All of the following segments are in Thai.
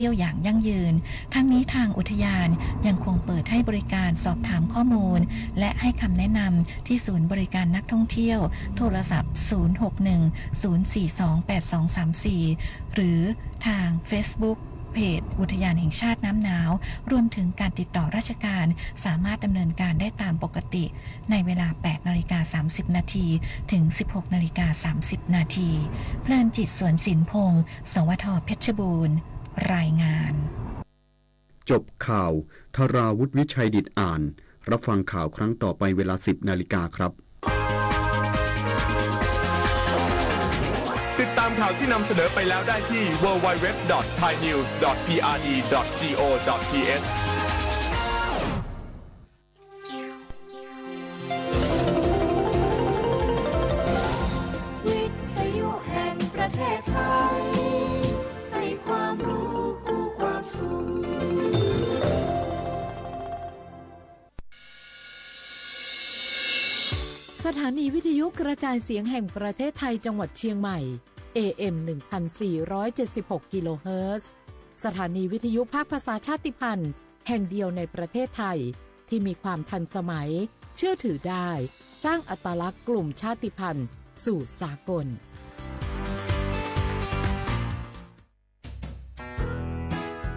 เที่ยวอย่างยั่งยืนทั้งนี้ทางอุทยานยังคงเปิดให้บริการสอบถามข้อมูลและให้คำแนะนำที่ศูนย์บริการนักท่องเที่ยวโทรศัพท์061-042-8234หรือทาง Facebookเพจอุทยานแห่งชาติน้ำหนาวรวมถึงการติดต่อราชการสามารถดำเนินการได้ตามปกติในเวลา 8:30 นาทีถึง 16:30 นาทีเพลินจิตสวนสินพงษ์สวท.เพชรบูรณ์รายงานจบข่าวธราวุฒิวิชัยดิษฐ์อ่านรับฟังข่าวครั้งต่อไปเวลา 10 นาฬิกาครับติดตามข่าวที่นำเสนอไปแล้วได้ที่ www.thainews.prd.go.thสถานีวิทยุกระจายเสียงแห่งประเทศไทยจังหวัดเชียงใหม่ AM 1476 กิโลเฮิรตซ์สถานีวิทยุภาคภาษาชาติพันธุ์แห่งเดียวในประเทศไทยที่มีความทันสมัยเชื่อถือได้สร้างอัตลักษณ์กลุ่มชาติพันธุ์สู่สากล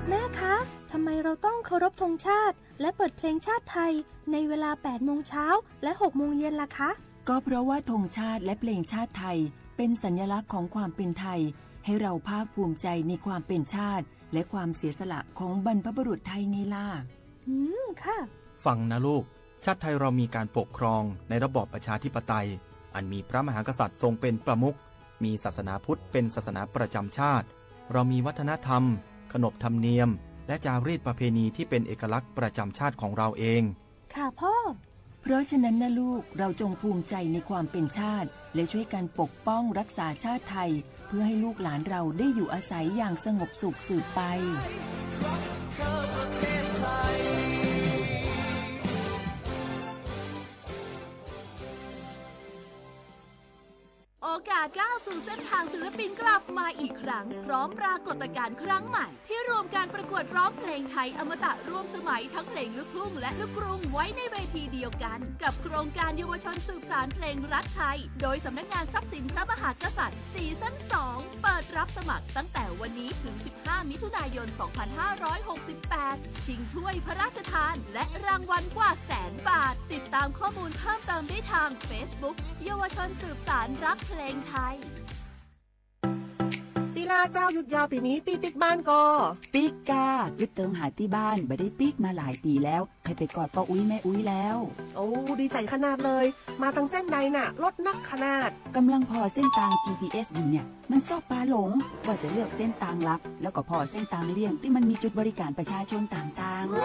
แม่คะทำไมเราต้องเคารพธงชาติและเปิดเพลงชาติไทยในเวลา 8 โมงเช้าและ 6 โมงเย็นล่ะคะก็เพราะว่าธงชาติและเพลงชาติไทยเป็นสัญลักษณ์ของความเป็นไทยให้เราภาคภูมิใจในความเป็นชาติและความเสียสละของบรรพบุรุษไทยไงล่ะค่ะฟังนะลูกชาติไทยเรามีการปกครองในระบอบประชาธิปไตยอันมีพระมหากษัตริย์ทรงเป็นประมุขมีศาสนาพุทธเป็นศาสนาประจำชาติเรามีวัฒนธรรมขนบธรรมเนียมและจารีตประเพณีที่เป็นเอกลักษณ์ประจำชาติของเราเองค่ะพ่อเพราะฉะนั้นนะลูกเราจงภูมิใจในความเป็นชาติและช่วยกันปกป้องรักษาชาติไทยเพื่อให้ลูกหลานเราได้อยู่อาศัยอย่างสงบสุขสืบไปโอกาสก้าวสู่เส้นทางศิลปินกลับมาอีกครั้งพร้อมปรากฏการณ์ครั้งใหม่ที่รวมการประกวดร้องเพลงไทยอมตะร่วมสมัยทั้งเพลงลูกทุ่งและลูกกรุงไว้ในเวทีเดียวกันกับโครงการเยาวชนสืบสานเพลงรักไทยโดยสำนักงานทรัพย์สินพระมหากษัตริย์ซีซั่น 2เปิดรับสมัครตั้งแต่วันนี้ถึง 15 มิถุนายน 2568 ชิงถ้วยพระราชทานและรางวัลกว่า100,000 บาทติดตามข้อมูลเพิ่มเติมได้ทาง Facebook เยาวชนสืบสานรักเพลงไทยปีลาเจ้าหยุดยาวปีนี้ปีปิกบ้านก็ปิกกายึดเติมหาที่บ้านไม่ได้ปิกมาหลายปีแล้วให้ไปกอดป้าอุ้ยแม่อุ้ยแล้วโอ้ดีใจขนาดเลยมาทางเส้นใดน่ะรถนักขนาดกำลังพอเส้นทาง GPS อยู่เนี่ยมันซอกปลาหลงว่าจะเลือกเส้นทางลับแล้วก็พอเส้นทางเลี่ยงที่มันมีจุดบริการประชาชนต่างๆ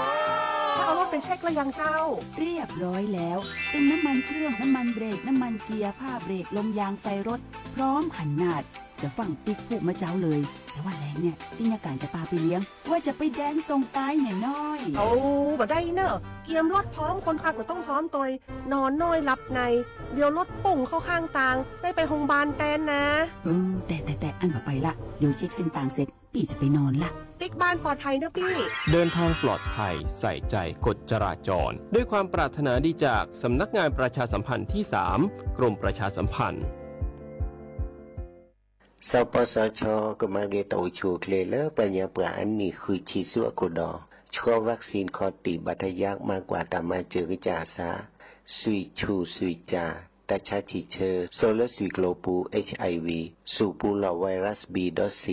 ถ้าเอารถไปเช็คแล้วยังเจ้าเรียบร้อยแล้วเติมน้ำมันเครื่องน้ำมันเบรกน้ำมันเกียร์ผ้าเบรกลมยางไฟรถพร้อมขนาดจะฟังปิ๊กผูกมาเจ้าเลยแต่ว่าแรงเนี่ยที่นาการจะพาไปเลี้ยงว่าจะไปแดนส่งตายเนี่ยน้อยโอ้บ่ได้เนอะเกียมรถพร้อมคนขับก็ต้องพร้อมตัวนอนน้อยหลับในเดี๋ยวรถปุ่งเข้าข้างทางได้ไปโรงพยาบาลแตนนะแต่อันบ่ไปละเดี๋ยวเช็คเส้นทางเสร็จพี่จะไปนอนละปิ๊กบ้านปลอดภัยนะพี่เดินทางปลอดภัยใส่ใจกฎจราจรด้วยความปรารถนาดีจากสำนักงานประชาสัมพันธ์ที่ 3 กรมประชาสัมพันธ์สปสช.ก็มาเกตชูเคลเลอร์ปัญญาปราอันนี้คือชีสัวกุดอชัววัคซีนคอติบัตยักมากกว่าตามาเจอกจาซาสุยชูสุยจาตาชาชิเชอโซลสุยโกลปู HIV สูปูลาไวรัส B.C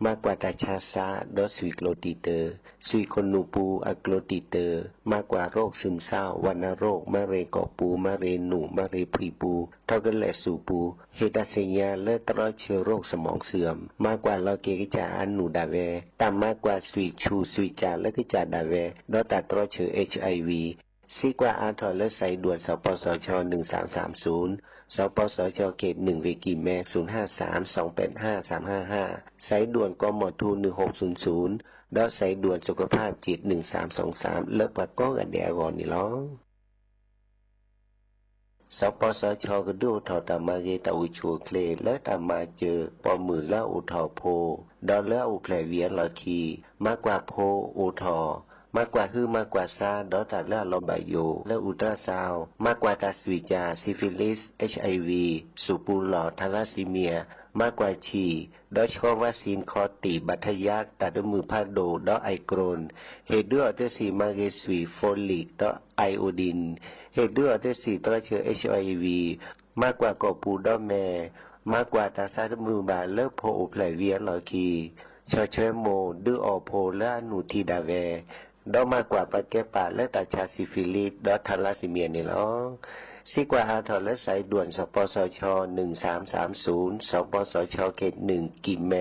มากกว่าตาชาซาดอสุยโกลติเตอร์สุยคนนูปูอะโกลติเตอร์มากกว่าโรคซึมเศร้าวัณโรคมะเร็งกอปูมะเร็งหนูมะเร็งพรีปูเท่ากันแหละสูปูเฮตาเซียและตรอเชื้อโรคสมองเสื่อมมากกว่าลอเกกิจาอันหนูดาเวตามมากกว่าสุยชูสุยจาและกิจาดาเวดอตาตรอเชื้อ HIVซีกว่าอาทอและใส่ด่วนสปสช1330สปสชเขต1เวกิแม053285355ใส่ด่วนกมท1600ดอใส่ด่วนสุขภาพจิต1323เลิกปากก้องอันเดียกอนนี่ล้อ สปสชก็ดูถอตามาเกตอุชูเคลและตามาเจอปอมือละอุทอโพดอลและอุแผลเวียนละคีมากกว่าโพอุทอมากกว่ามากกว่าซาดอตัดและลอบายโยและอุตราซาวมากกว่าตาสวิจาซิฟิลิส HIV สุปูหลอดทาลัสซีเมียมากกว่าฉีดอชอวัคซีนคอตีบัทยักตัดมือพาโดดอไอโกรนเฮดด้วยอัตสีมาเกสวีโฟลิกดอไอโอดินเฮดด้วยอัตสีตัวเชื้อ HIV มากกว่ากอปูดอแม่มากกว่าตาซาดมือบาเลิกโพอุแผลเวียนหลอคีชอเชโมดืออโพและอนุทีดาเวดอมากกว่าปะแกปะและตาชาซิฟิลิสดอทาลัสซีเมียนี่ล้อซีกว่าอาทอและสายด่วนสปสช1330สปสชเขต1กิมแม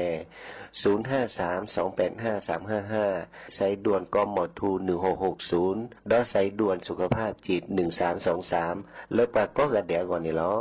0532855355สายด่วนกมทู1660ดอสายด่วนสุขภาพจิต1323แล้วปะก็กระเดียก่อนนี่ล้อ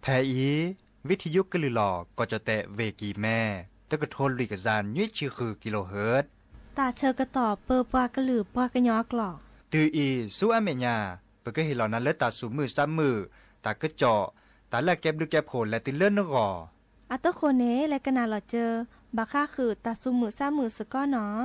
แพอีวิทยุกลือหลอก็จะแตะเวกีแม่ตะกะทนลิกซานยุ้ยชื่อคือกิโลเฮิรตซ์ตาเชอกระต่อเปอปากระหลือปากระยอกหลอกตืออีสู้อเมญาเปก็เห็นเหล่านั้นและตาสูมือซ้ำมือตากระเจาะตาแลกแก็บดูแก็บโผลและติเลื่อนนกออัตโคเนและกนาหลอเจอบาค่าคือตาสูมือซ้ำมือสก้อเนาะ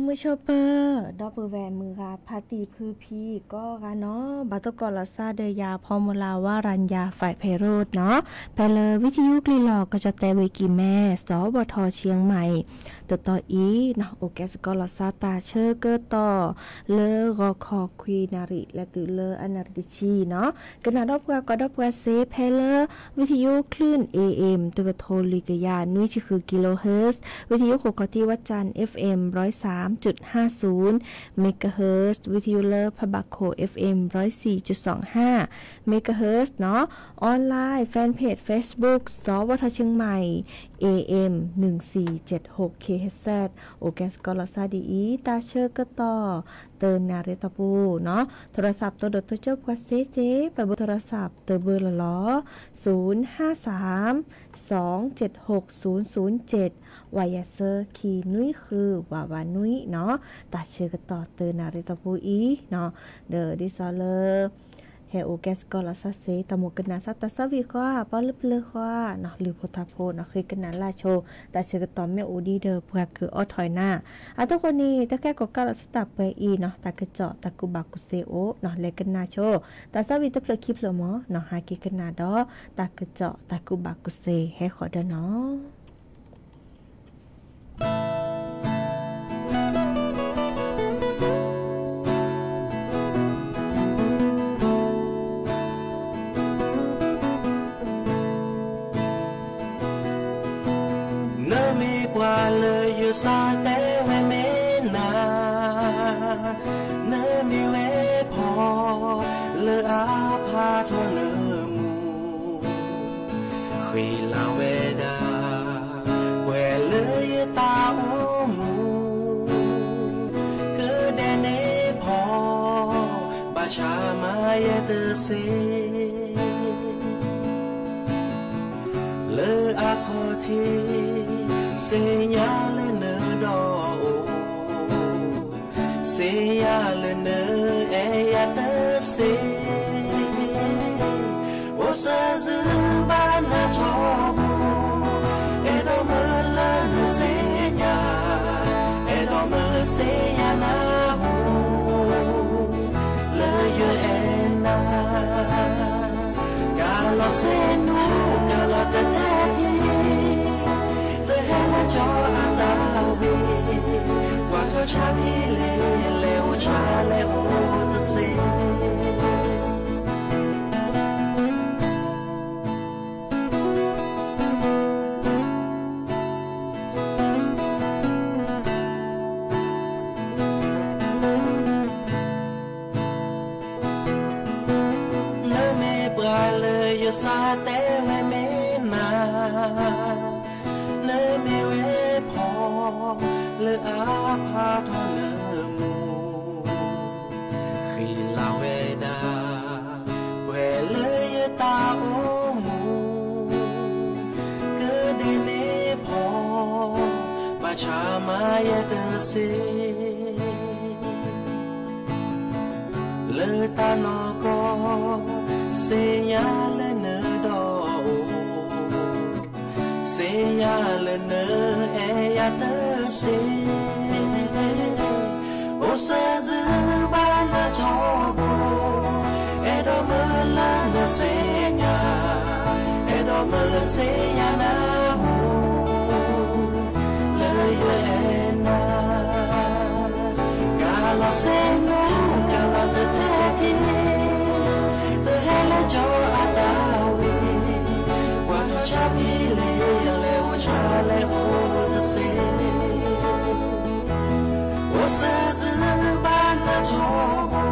มือชอปเปอร์ดอปเปอร์แวมือกาพาตีพือพีก็กะเนาะบัตกอลซาเดยาพอมลาว่ารัญญาฝ่ายไพโรดเนาะไปเลยวิทยุกลีหลอกก็จะแต่เวกีแม่สบทเชียงใหม่ต่ออีเนาะโอแกสกอลซาตาเชอร์เกอร์ต่อเลรอคอควีนาริและตือเลออนาริชีเนาะกณะดอบก็ดอบเซเพเลวิทยุคลื่น AM ตือโทลิกยานุยคือกิโลเฮิรตซ์วิทยุโคกติวัดจันทร์ FM 103.50 เมกะเฮิรตซ์วิทยุเลอพะบักโค FM 104.25 เมกะเฮิรตซ์เนาะออนไลน์แฟนเพจ Facebook สวทเชียงใหม่ AM 1476 KHZ โอแกสกอลซาดีอีตาเชอร์ก็ต่อเตินนาเรตปูเนาะโทรศัพท์ตัวเดตัวเจ้ากัวเซเจไปเบอร์โทรศัพท์เตอเบอร์ละล้อ053-276-007วายาเซอร์คีนุ้ยคือวาวานุ้ยเนาะตาเชอร์ก็ต่อเตินนาเรตปูอีเนาะเดอดิซอเลอร์เฮโอแกสกอลาซาเซตะโมกนาซาตาซาวิควาปอลึบเลควาเนาะหรือโพธาโพเนาะเคยกันนาลาโชตาเชกตอมแม่อูดีเดอเพื่อคือออถอยหน้าทุกคนนี้ตะแกก็กาลสตาเปอีเนาะตะกะเจาะตะกุบากุเซโอเนาะเลกันนาโชตาซาวิตะเพลคิเพลมอเนาะหากิกันนาดอตะกะเจาะตะกุบากุเซให้ขอเดอเนาะซาแต่เวเมนาเนมีเวพอเลออาพาทอเนมูขีลาเวดาเวเลยตาโอมูคือเดเนพอบาชามาเยเตเซเลออาคอทีเสียเลเนดอเสียเลเนเอยาเตเซโอซาซึบานาชอบูเอดอเมลนเสียเอดอเมเสียนาหูเลยเอนากาลเซนูกาลเตเตทีจออาจารย์วีว่าเขาชาพี่เลวชาเลวตะเซเลเมปลายเลยยซาเตเวเมนาเนมีเวพอเลออาพาทอเนมูขีลาเวดาเวเลยตาโอมูเกิดเนพอบาชามาเยเตเซเลตานอกอเสียเลเนดอเสียเลเนเอยาเตเซโอเซซึบานาชอบูเอดอเมลนเสียเอดอเมลเสียนาหูเลยเอนากาลเซนูกาลเตเตทีเตเฮลจออาจาวีว่าชาพีเลชาเลโอตะเซโอซาซึบานาชอบู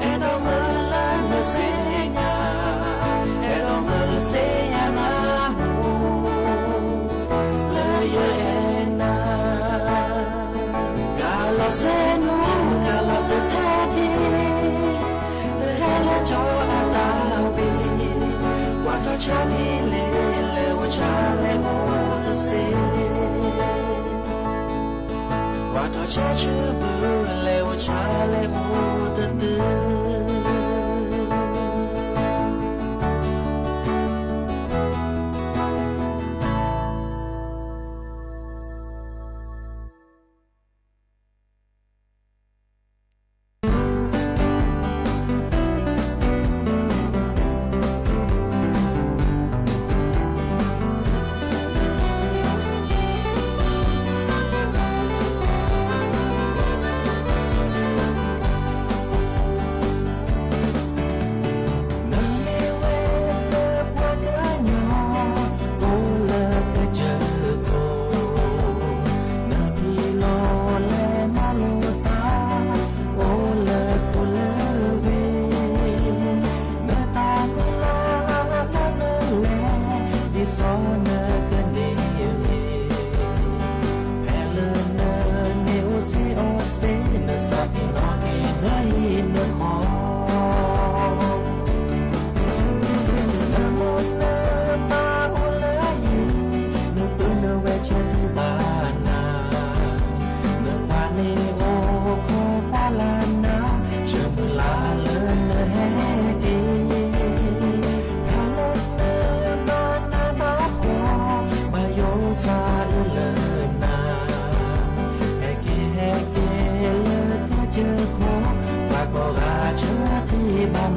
เอดอเมลนเซญาเอดอเมลเซญานาหูเลยเอนากาลเซนูกาลเตเตทีเตเฮลจออาจาวีว่าทอชาพีเลชาเลโอตะเซว่าทอชาชื่อบือเลวชาเลโอตะตือ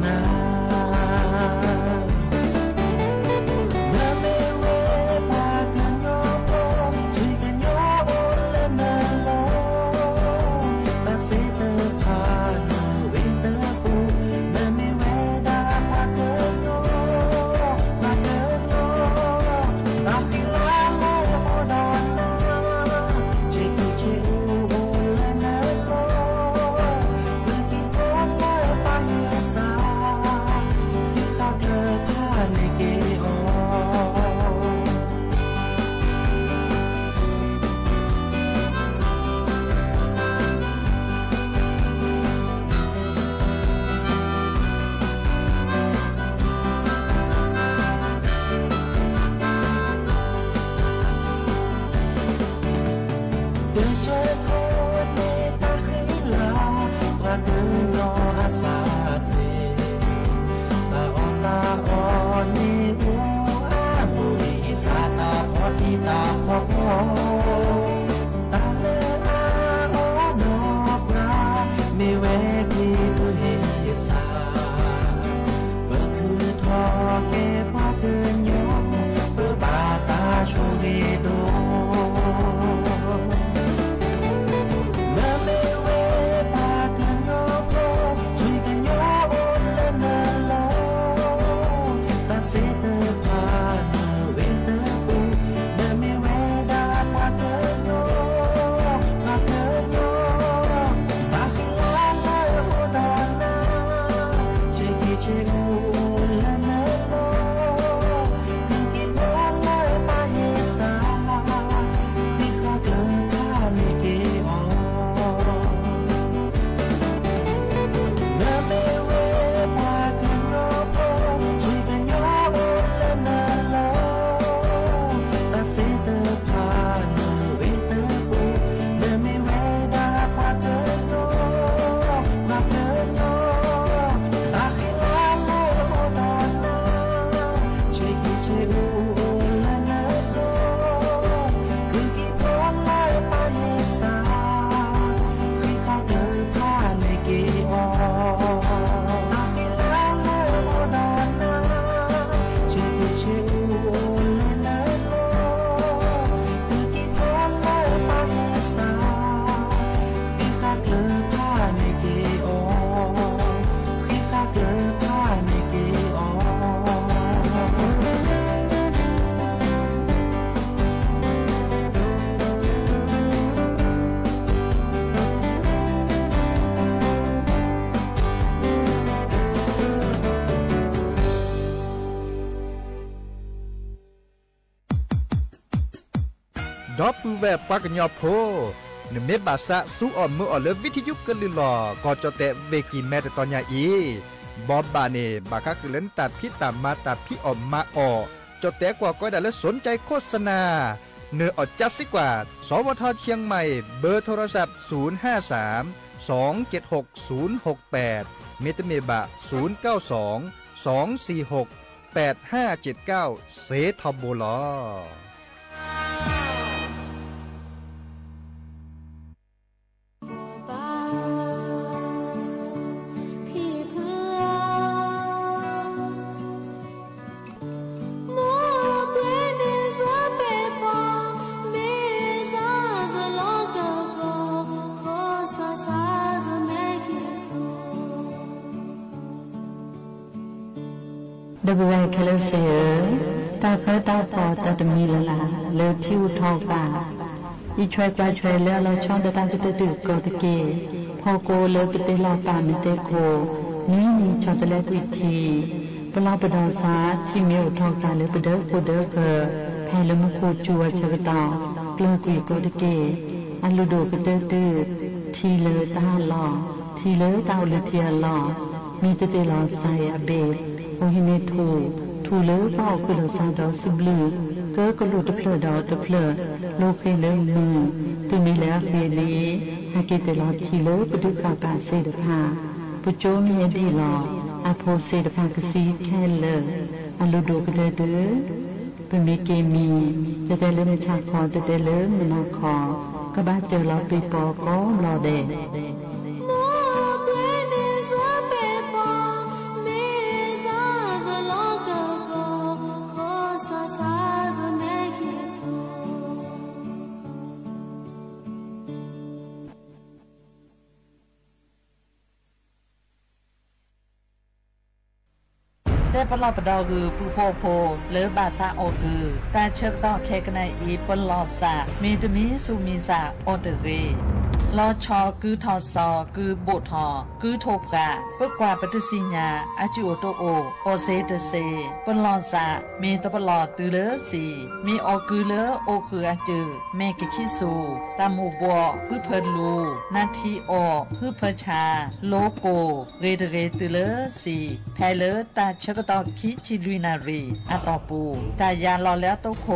นาเมื่อเมเวพากันโยโกช่วยกันโยโอและนาโลตาเสเตอพาโนเวเตอปูเมื่อเมเวดาพากันโยพากันโยตาคิลาโลโอดานาเจกิเจอูโอและนาโลคือกิโกและปาเยสาที่ตาเธอพาในเกโอตาพอตาเลอาโอนอบราไม่เวทีตัวเฮียสาเมื่อคือทอเก็บพอเกินโยเมื่อบาตาโชเกโดเมื่อไม่เวพากันโยโกช่วยกันโยโอนและนาโลตาเสเตอพาเนเวเตอปูดอปูแวบปากญอโพนเมบาสะสู้อ่อนมืออ่อนเลวิทยุกลือหลอก็จะแตะเวกีแม่ตอนยาอีบอบบาเนบาคักเล่นตัดพี่ตามมาตัดพี่อ่อมมาออจะแตะกว่าก็ได้แล้วสนใจโฆษณาเนื้ออดจัดสิกว่าสวทเชียงใหม่เบอร์โทรศัพท์053 276 068เมตเมบะ092 246 8579เซทอมโบลอดับเบิลเคลเซียตาเคยตาปอตาดมีละลาเลอทิวทองตาอีช่วยปลาช่วยแล้วเราช่องตาไปตื่นก็ตะเกพอโกเลอไปเตลาปามิเตโกนี่ชอบไปแล้ววิธีปลาปดาสาที่เมียวทองตาเลอไปเด้อโคเด้อเพอแพ้เลมโคจัวชะกตากลือกุยก็ตะเกอันลูโดไปตื่นทีเลอตาหล่อทีเลอตาเลอเทียหล่อมีเตลาใส่อเบโอหิเนทูเลอเป้าคือเราสร้างดอกสุบลือเกิดก็รู้ตะเพลดอกตะเพลโลกเคยเลื่อนมือตึงมีแล้วเคยลีหากิเตลาทีเลอปดุกาปาเสดพาปุโจมีดีหลออาโพเสดพากสีแค่เลออันลูโดก็เด้อเป็นมีเกมีแต่เล่นชาคอแต่เล่นมนาคอกบ้าเจอเราปีปอก็รอเด แต่ปลอปดอคือผู้โพโพหรือบาษาโอคือแต่เชิกดอแคกในอีปลอสามีตมีสุมีสาโอเตเรลอชอคือทอซอคือโบทอคือโทกาเพื่อกว่าปฏิสิญญาอาจิโอโตโอโอเซเตเซปลอสามีตปลอตือเลสีมีออคือเลโอคืออาจือแม่กิคิสูตามูบัวคือเพลูนาทีออคือเพชาโลโกเรเดเรตือเลสีแพเลตาเชกตอคิจิลุยนารีอาตอปูตายาลอแล้วโตโค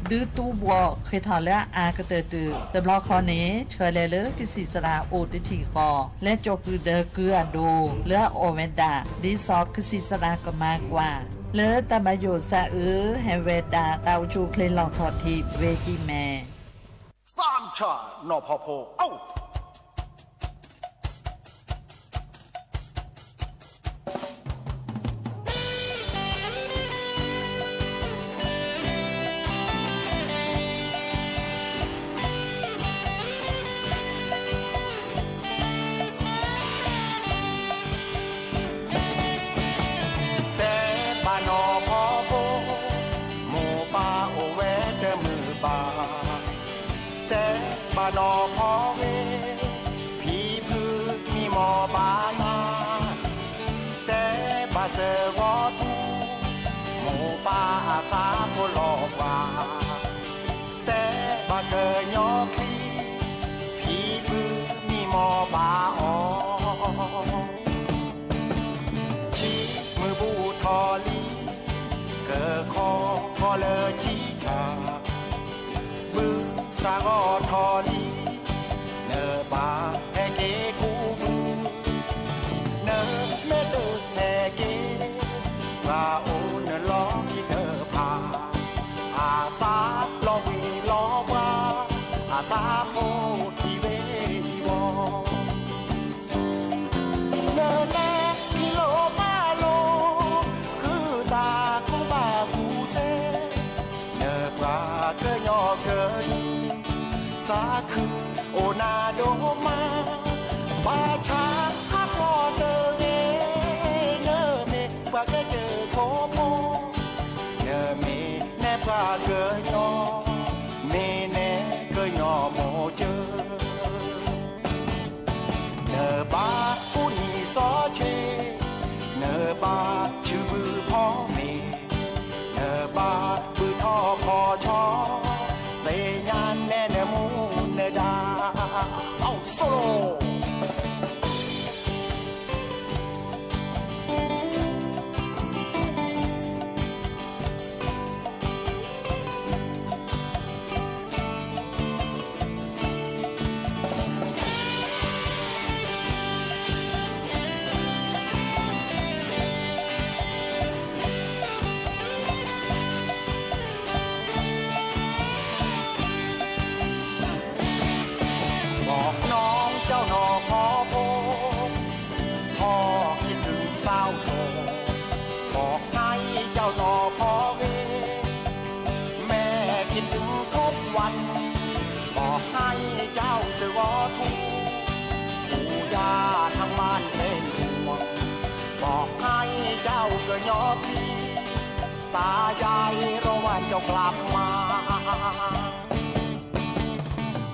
ดื้อตูบัวเคยทอแล้วอากระเตตือตบลอคอนี้เชยเลกิสิสราโอติทีคอและจกือเดกืออโดเลือโอเวนดาดีซอกกิสิสรากมากกว่าเลือตบโยซาแฮเวดาตาวชูเคลลองทอทีเวกิแมสามชานอพอโพเอ้านอพอเวผีพืชมีหมอบานาแต่บาเสวอทูหมูป่าตาโพลอกว่าแต่บาเกยยอคลีผีพืชมีหมอบาออชีมือบูทอลีเกอคอเลจีชามือสางอทอลีเนบาแฮเกกูเนเมเดแฮเกว่าโอเนลอกิเนพาอาซาลอวีลอวาอาซาโมทีเวดีวอเนแนกิโลมาโลคือตาคูบาคูเซเนกว่าเกยยอเกินสาคือโอนาโดมาบาชาฮักวอเตเวเนเมกว่าเกเจอโคโมเนเมแนบว่าเกยยอเมเนเกยยอโมเจอเนบาผู้นี้ซอเชเนบาชื่อบือพ่อเมเนบาบือท่อพอชอเตยานแน่เนมูเนดาเอาโซโลเจ้าหนอพอโพพ่อคิดถึงสาวโสบอกให้เจ้าหนอพอเวแม่คิดถึงทุกวันบอกให้เจ้าเสือวอทูปู่ย่าทางบ้านเป็นห่วงบอกให้เจ้าเกยยอทีตายายรอวันเจ้ากลับมา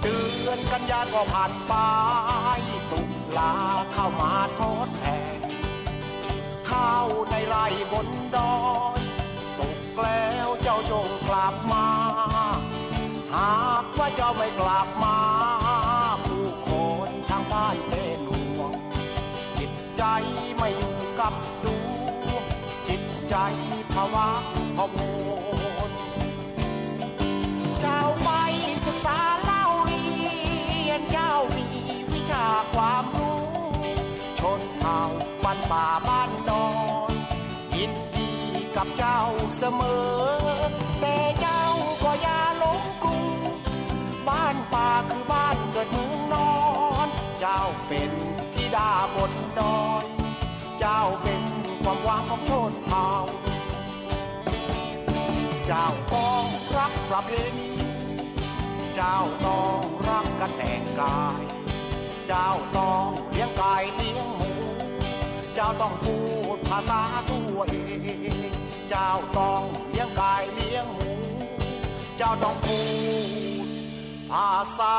เดือนกันยาก็ผ่านไปตุลาเข้ามาทดแทนข้าวในไร่บนดอยสุกแล้วเจ้าจงกลับมาหากว่าเจ้าไม่กลับมาผู้คนทางบ้านเป็นห่วงจิตใจไม่อยู่กับดูจิตใจภาวะพะวงเจ้าไปศึกษาเจ้ามีวิชาความรู้ชนเผ่าบ้านป่าบ้านดอยยินดีกับเจ้าเสมอแต่เจ้าก็อย่าหลงกรุงบ้านป่าคือบ้านเกิดเมืองนอนเจ้าเป็นธิดาบนดอยเจ้าเป็นความหวังของชนเผ่าเจ้าต้องรักประเพณีเจ้าต้องรักกันแต่งกายเจ้าต้องเลี้ยงไก่เลี้ยงหมูเจ้าต้องพูด ภาษาตัวเองเจ้าต้องเลี้ยงกายเลี้ยงหูเจ้าต้องพูดภาษา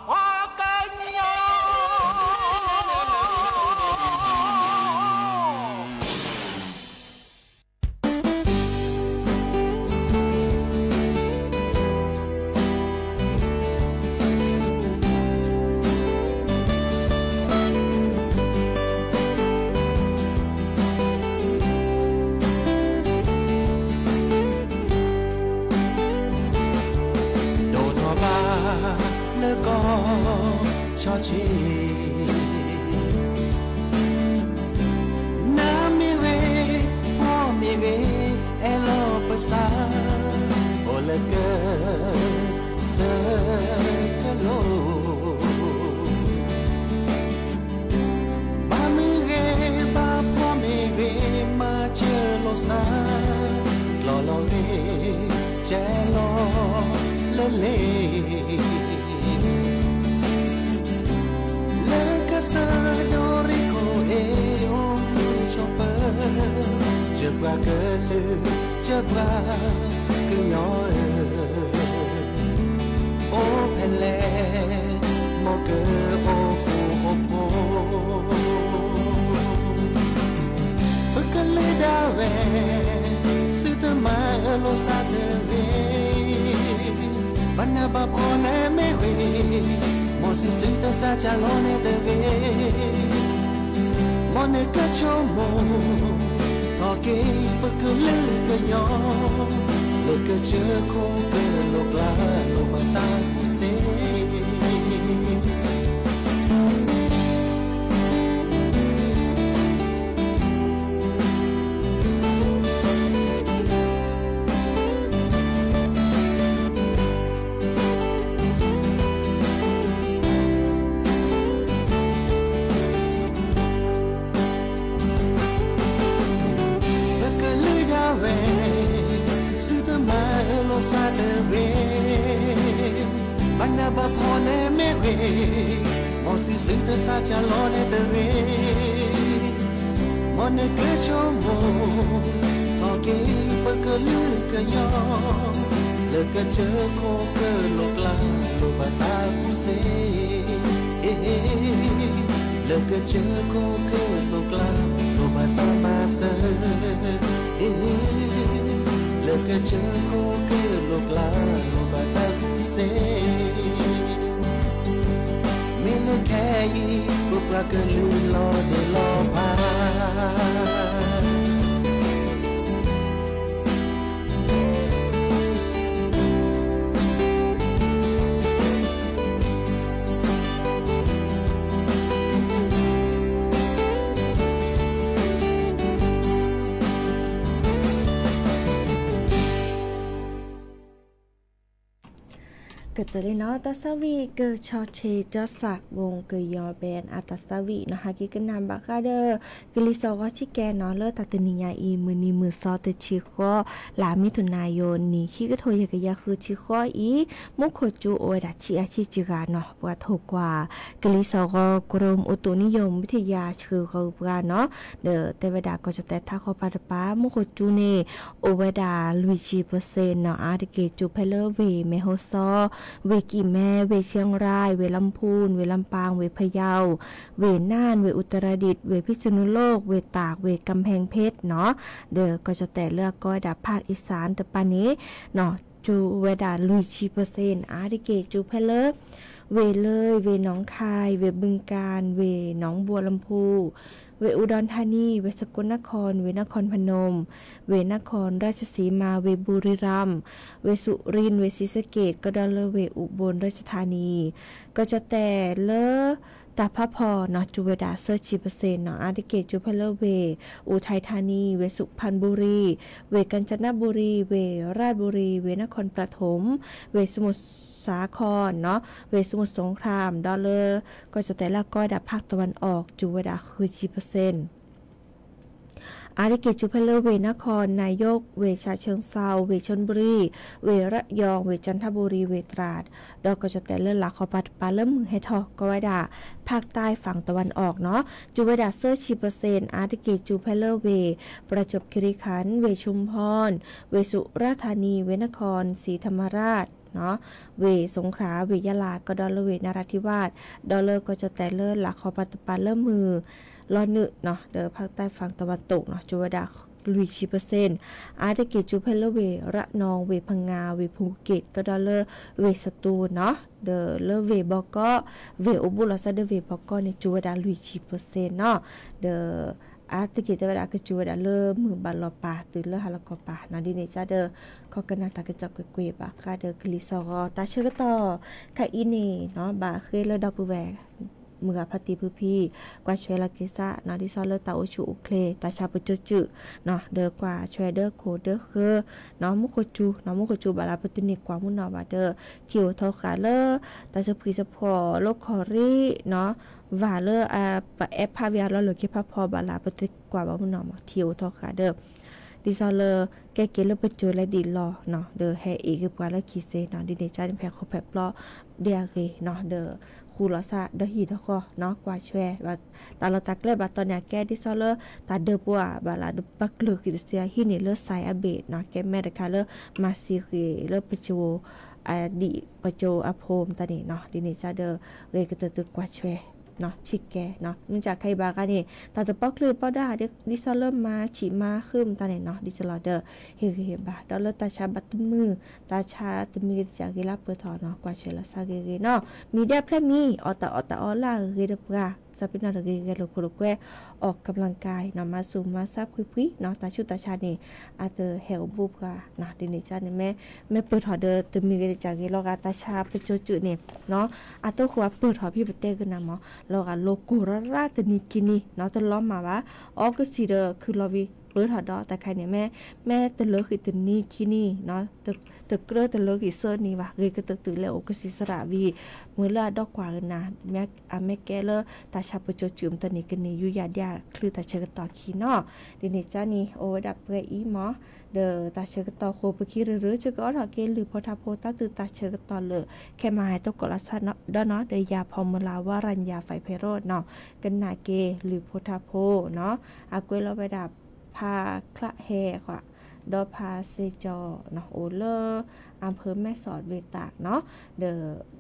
ภากันยาชอชีน้ำมีเวพ่อมีเวเอโลภาษาโอละเกอเซกะโลบามีเวบาพ่อมีเวมาเจอโลซาลอลอเวเจลอละเลsa doriko e on chope jebra kele jebra kunyo o pele mo ke o o po pakale da we sitama lo sa de we bana ba phone me we Mosi sita sa chalone te ve Mone ka chomo Toke pakule ka yo Le ka che ko ke lo kla lo mata ku se Bana ba phone me we Mosi sita sa chalone te we Mone ke chomo Toke pakalu ka yo Le ka che ko ke lo kla lo bata ku se Le ka che ko ke lo kla lo bata ma se Le ka che ko ke lo kla lo bata ku se Mele kai bukra ke lu lo de lo paเกิดตัวเลยเนาะตัสวีเกิดชอเชจอสักวงเกยยอแบนอาตัสวีนะคะกิกันนำบักคาเดอร์กิลิซอก็ชิแกเนาะเลิศตัตนิยาอีมือนีมือซอตชิโคลามิถุนายนนี่ขี้ก็โทยกยาคือชิโคอีมุขจูโอดัชิอาชิจิกาเนาะว่าถูกกว่ากิลิซอก็กรมอุตุนิยมวิทยาชื่อเขาปราเนาะเดอเทวดาก็จะแต่ถ้าเขาปาตปามุขจูเนโอเวดาลุยชีเปอร์เซ็นต์เนาะอาร์ติเกจูเพเลเวเมโฮซอเวกิแม่เวเชียงรายเวลำพูนเวลำปางเวพะเยาเวน่านเวอุตรดิตถ์เวพิษณุโลกเวตากเวกำแพงเพชรเนาะเด้อก็จะแต่เลือกก้อยดับภาคอีสานแต่ปานนี้เนาะจูเวดาลุยชีเปอร์เซ็นต์อาร์ติเกจูเพเลเวเลยเวหนองคายเวบึงกาฬเวหนองบัวลำพูเวอุดรธานีเวสกลนครเวนครพนมเวนครราชสีมาเวบุรีรัมย์เวสุรินทร์เวศรีสะเกษก็ได้เลเวอุบลราชธานีก็จะแต่เลตาพะพอเนาะจูเวดาเซอร์ชีเปอร์เซ็นต์เนาะอาร์ติเกจูเพลเวอุทัยธานีเวสุพรรณบุรีเวกาญจนบุรีเวราชบุรีเวนครปฐมเวสมุทรสาครเนาะเวสมุทรสงครามดอลเลอร์ก็จะแต่ละก้อยดับภาคตะวันออกจูเวดาคือชีเปอร์เซ็นต์ อาริเกจุเพลเวนครนายกเวชาเชิงเซาเวชลบุรีเวระยองเวจันทบุรีเวตราดดอกก็จะแต่เลื่อนหลักขอปัดปลาเริ่มมือให้ทอก็ไว้ด่าภาคใต้ฝั่งตะวันออกเนาะจูเวดาเซอร์ชีเปอร์เซนอาริเกจูเพลเวประจวบคีรีขันธ์เวชุมพรเวสุราษฎร์ธานีเวนครศรีธรรมราชเนาะเวสงขลาเวยะลาก็ดอลเวนราธิวาสดอลเลอร์ก็จะแต่เลื่อนหลักขอปัดปลาเริ่มมือรอนึเนาะเด้อภาคใต้ฝั่งตะวันตกเนาะจูเวดาลุยชีเปอร์เซนอาร์ตเกตจูเพลเวระนองเวพังงาเวภูเก็ตก็ดอลเลอร์เวสตูลเนาะเดอเลเวบอกก็เวอุบุลาซาเดเวบอกก็ในจูเวดาลุยชีเปอร์เซนเนาะเดออาร์ตเกตเวดาก็จูเวดาเลมือบาลอปาตื่นเลฮาลกอปานาดิเนจาเดอเขาก็นาตากระจับกวยบากาเดอกลิซอตาเชกต่อคาอินีเนาะบาเคเลดอปูแวเมื่อพัติพื้พี่กว่าช่วยละเกษะเนาะที่ซอเลตาโอชูอุเคลตาชาปจุจืเนาะเดอกว่าช่วยเดอโคเดอคือเนาะมุโคจูเนาะมุโคจูบาลาปตินิกว่ามุนอว่าเดอทิวทอขาเลตาสะพีสะพอโลคอรีเนาะว่าเลปะแอปพาวิอาลอลกิพาพอบาลาปติกว่ามุนอทิวทอขาเดอดิซอเลแกเกลปจูและดีลอเนาะเดอแฮอีกว่าละคีเซเนาะดิเนจาแพคโคแพปลอเดียเกเนาะเดอคูลาซาเดฮีดก็เนาะกว่าช่วยว่าตาเราตักเลยบาตอนเนี้ยแกดิซอเลตาเดปัวบาลาดปักลึกกิเสียหินี่เลไซอาเบตเนาะแกแม่เดคาเลมาซีคีเลปจูอดีปจูอโพมตานี่เนาะดิเนจาเดเรกตตึกกว่าช่วยเนาะชิแกเนาะเนื่องจากใครบากันนี่ตาจะปักลึกป้าด่าดิซอเลมาฉีมาขึ้นตานี่เนาะดิซอลเดเฮบาดอลตาชาบัตมือตาชาตมีจากกีฬาเปิดถอเนาะกว่าเชลซาเกเนาะมีเดียเพลมีออตาออล่าเรดปราจะเป็นอะไรกันลูกลูกแกออกกำลังกายเนาะมาสูมาซับคุยเนาะตาชุดตาชานี่อาจจะเฮลบูบกันเนาะดินิจานี่แม่เปิดถอเดอตมีจากกีฬาตาชาไปโจจุเนี่ยเนาะอาจจะขวาเปิดถอพี่ประเตกันนะหมอเรากันโลกุระตนิกินีเนาะจะล้อมมาว่าออกก็สีเดอคือเราวิเปิดถอดแต่ใครเนี่ยแม่ตะเลิกคือตะนี่กินีเนาะตะเกลือตะเลิกอีเซอร์นี่ว่ะเกยก็ตื่นแล้วก็สิสระวีเมื่อละดอกกว่ากันนะแม่แกเลตาชาปโจจืมตะนี่กันนี่อยู่ยาดยาคือตาเชกต่อขีเนาะดิเนจ้านี่โอ้ดับเปอีหมอเดอตาเชกต่อโคปคีหรือจะก็ถอเกหรือพอทาโพตาตื่นตาเชกต่อเลยแค่มาให้ตกกลาซาเนาะดอเนาะเดยาพอมลาวารัญญาไฟไพโรดเนาะกันนาเกหรือพอทาโพเนาะอากวยเราไปดับพาคละแฮค่ะดอพาเซจอเนาะโอเลอร์อำเภอแม่สอดเวตากเนาะเดอ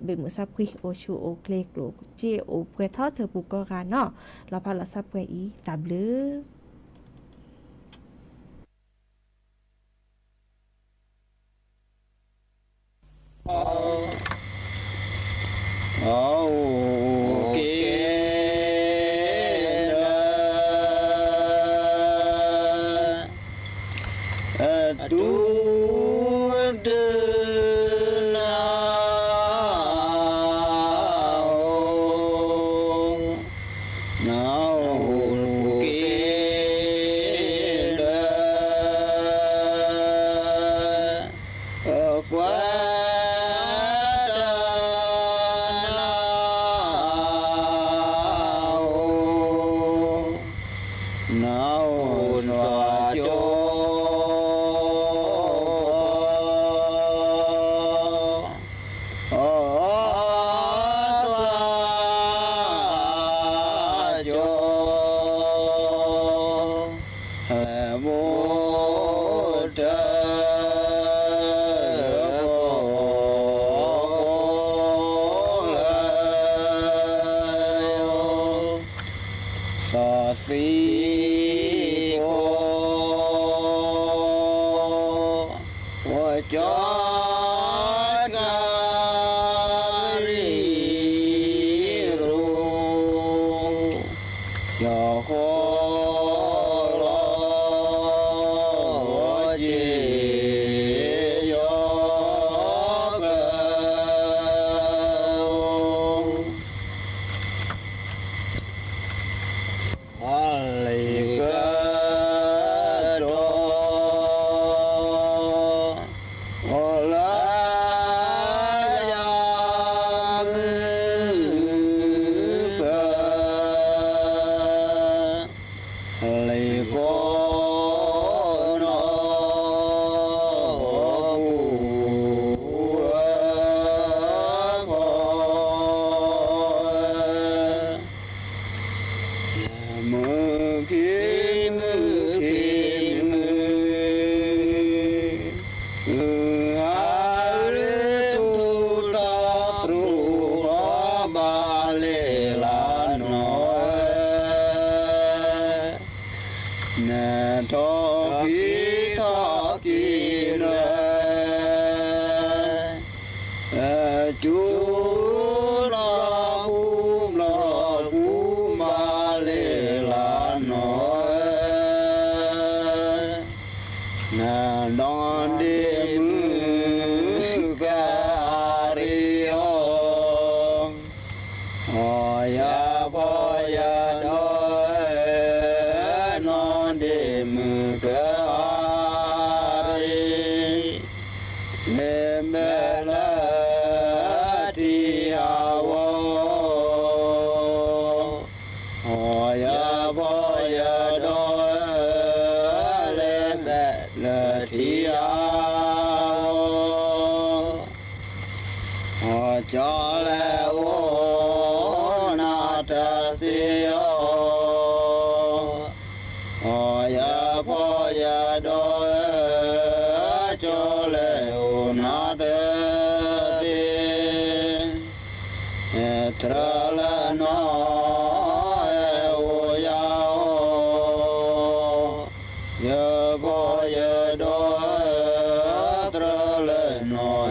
เบมือซับคุยโอชูโอเคลกลูเจโอเปทอเธอปุกกาเนาะเราพาเราซับไปอีตับลือโอเคดูเดินนาวเกลกว่านาวนัวโจฟีโกหัวจอดกาลีรูยาโคโลเยโยเบอะไรก็โดโอลายามเปอะไรก็ nè thọ kỳ lời chú lo bu ma lê la nói nè non đêm ga rio ya đôi non đêm ga ri lê mê la ti awo ya đôi lê mê la ti awo cho lê ô na ta ti o ya đôi cho lê ô na ta ti tra la no o ya đôi tra lê no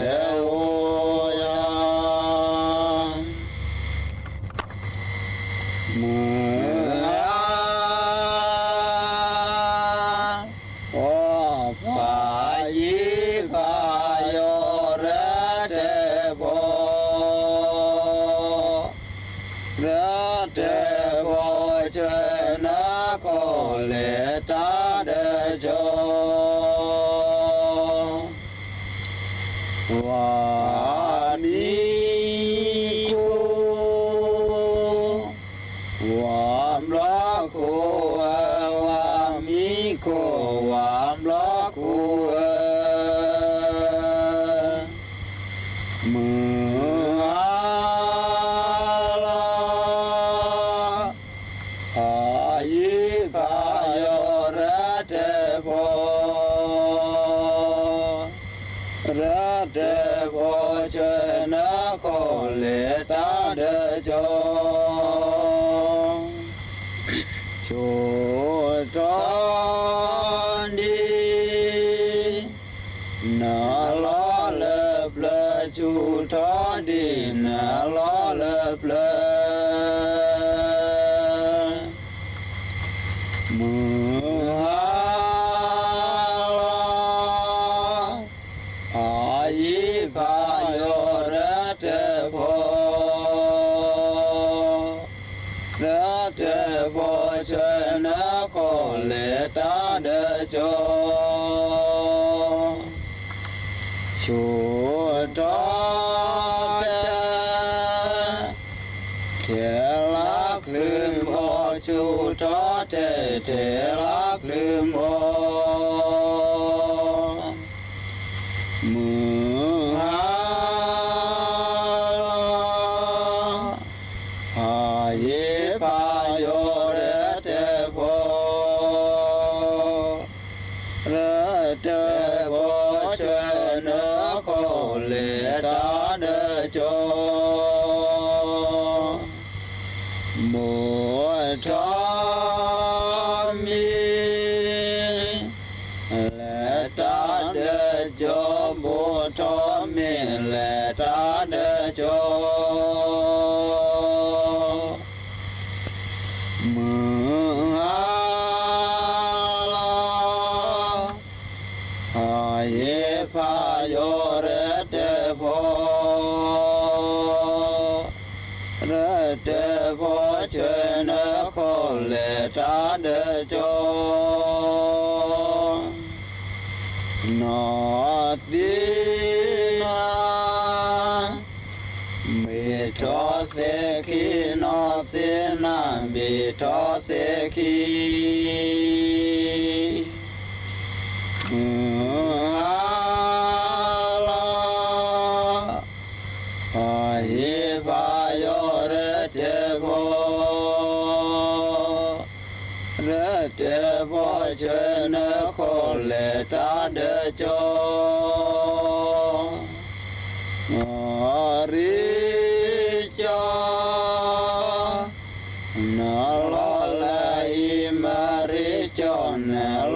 cho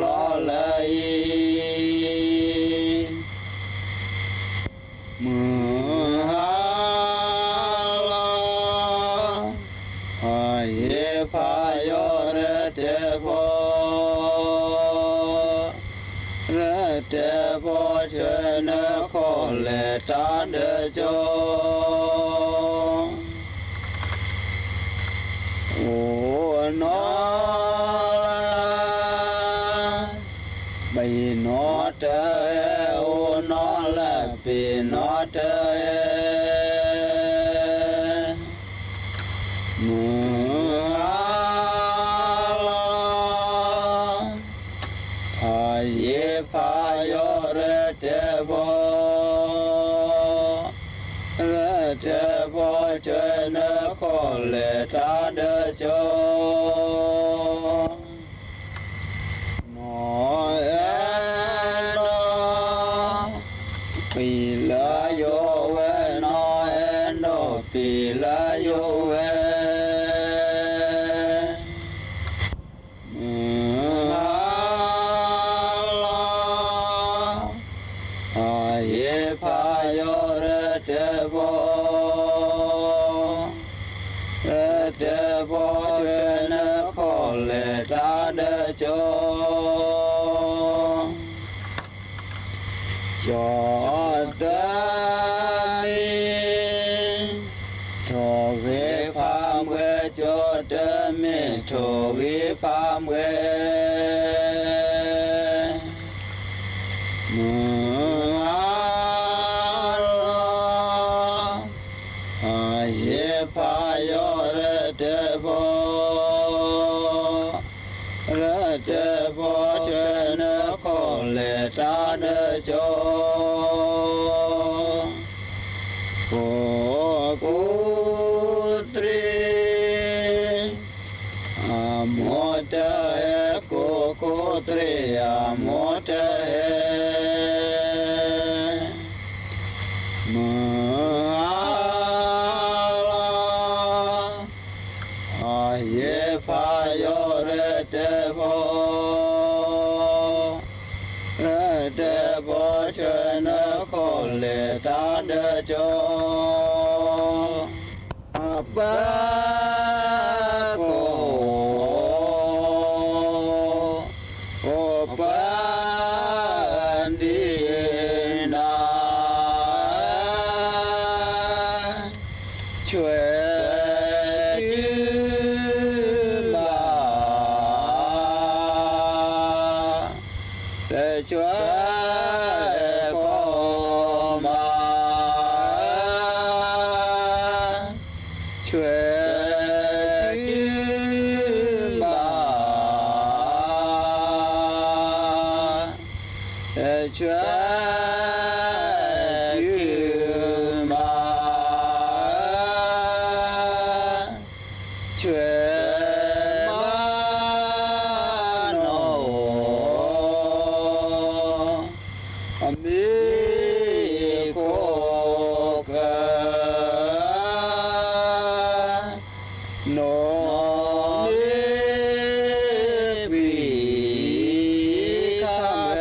ล้อเลยมือหาลาหายพายรเทพรเทพเชนโคเลตาเดจโอ้นอใบนอเตโอ้นอละปีนอเตมือลาพายพายรเทพรเทพเจนโคเลตาเดจนอเอนอปีละโยเวนอเอนอปีละโยเวพายรเทพรเทพเจนโคเลตาเดจจอดมีทวีความเวจอดมีทวีความเวพายรเทพรเทพเจนโคเลตาเดจโกกุตรีอโมเตโกกุตรีอโมเตพายรเทพรเทพเชนโคเลตาเดจปะโกโอปะดีนาช่วยช่วยขอมาช่วยยืมมาช่วยยืมมาช่วยมีโคกโนมีปีคำ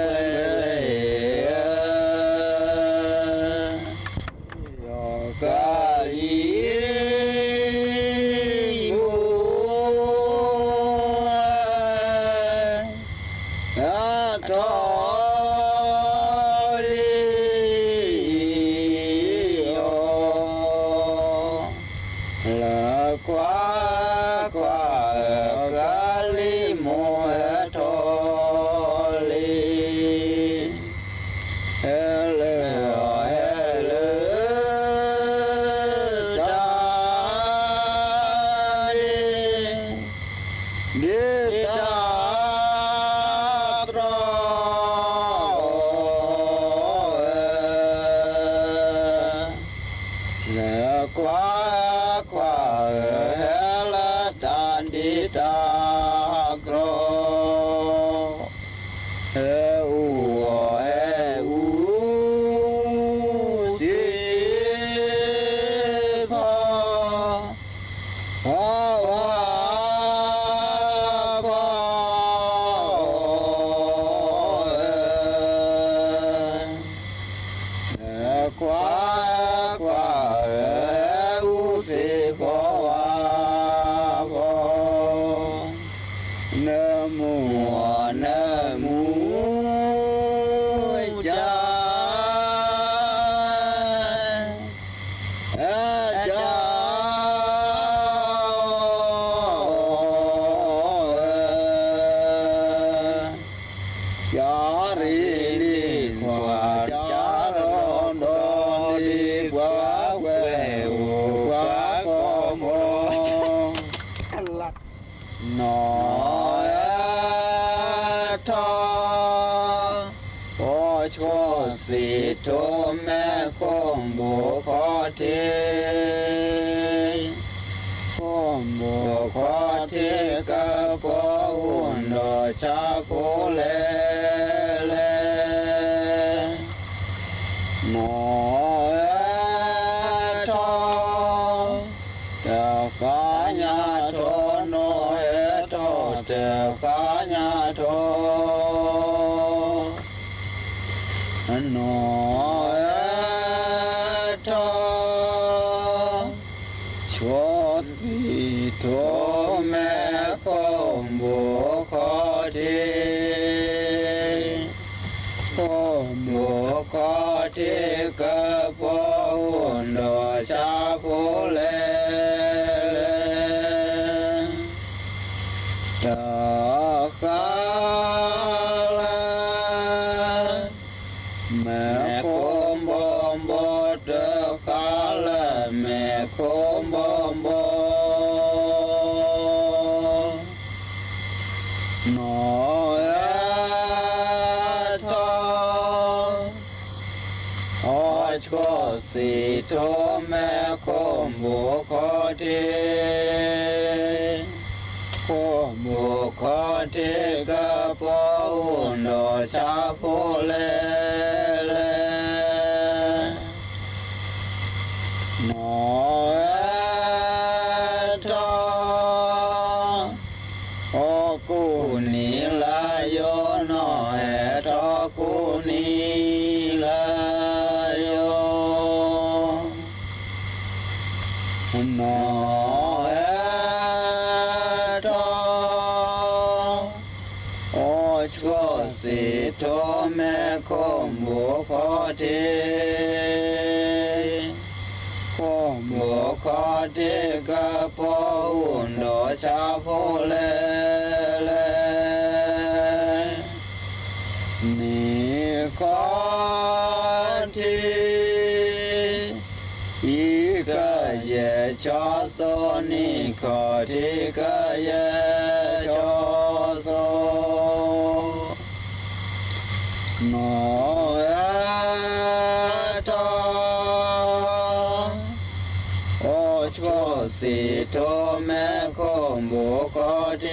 ยอกาลีมูอาทอกากาลิโมทอลีเฮเลตาลีเดตาตรอ มัวเนมูจ้าจ้าจารีดีกว่าจารอนดอนดีกว่าแววกว่าโกโมหนอทอพอชอสิโทแม่คงบุขอเทคงบุขอเทกะปอหุ่นดอชาโพเลหนอทอเจ้ากาญาโทโนเอโตเจ้ากาญาโทหนอทอชดสิโทแม่คงบุขอเทคงบุขอเทกะปอหุ่นดอชาโพเลตากาลาแม่คมบอมบอตกาลาแม่คมบอมบอหนอทออชอสิโทแม่คมบุขอเทคมบุขอเทกะปอหุ่นดอชาโพเลหนอทอโอกูนีลายโยหนอทอกูนีลายโยหนอทอโอชอสิโทแม่คงบุขอเทคงบุขอเทกะปอหุ่นดอชาโพเลนี่ขอทีอีกะเยชอโซนี่ขอทีกะเยชอโซหนอทอโอชอสิโทแม่คงบุขอเท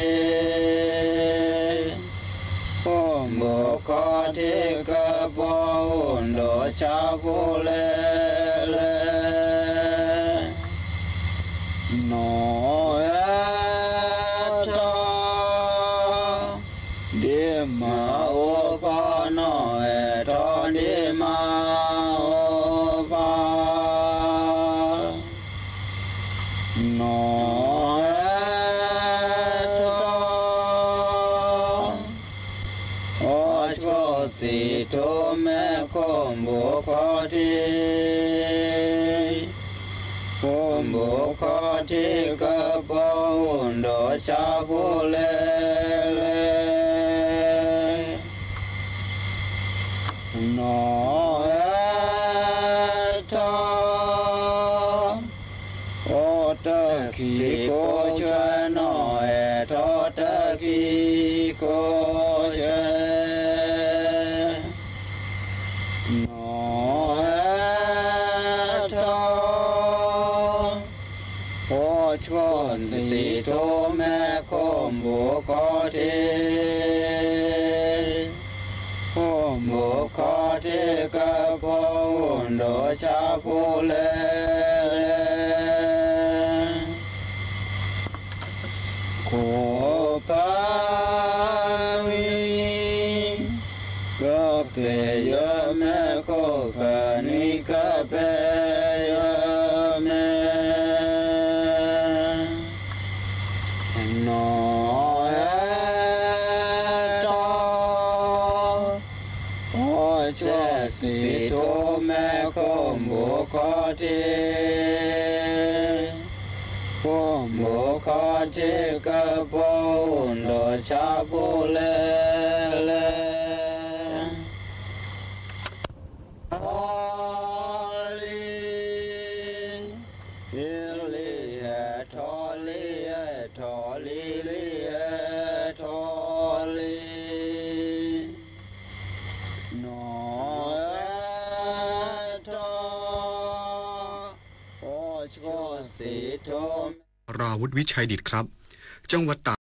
คงบุขอเทกะปอหุ่นดอชาโพเลหนอทอเดมาโอปาโนเอทอเดมาโอปาหนอทอโอชอสิโทแม่คงบุขอเทคงบุขอเทกะปอหุ่นดอชาโพเลหนอทอโอตะขีโกชะหนอทอตะขีโกชะหนอทอโอชอนสิโทแม่คมบุขอเทคมบุขอเทกะปอหุ่นดอชาโพเลโคปาวิก็เปยแม่โคปานิก็เปยแม่หนอ สีโทแม่โคมโบคอเทโคมโบคอเทกะโปนโดชาโบเลเลฮอลีเฮลีเอทอลีเอทอลีลีเอทอลีนอราวุธวิชัยดิษฐ์ครับจังหวัดตาก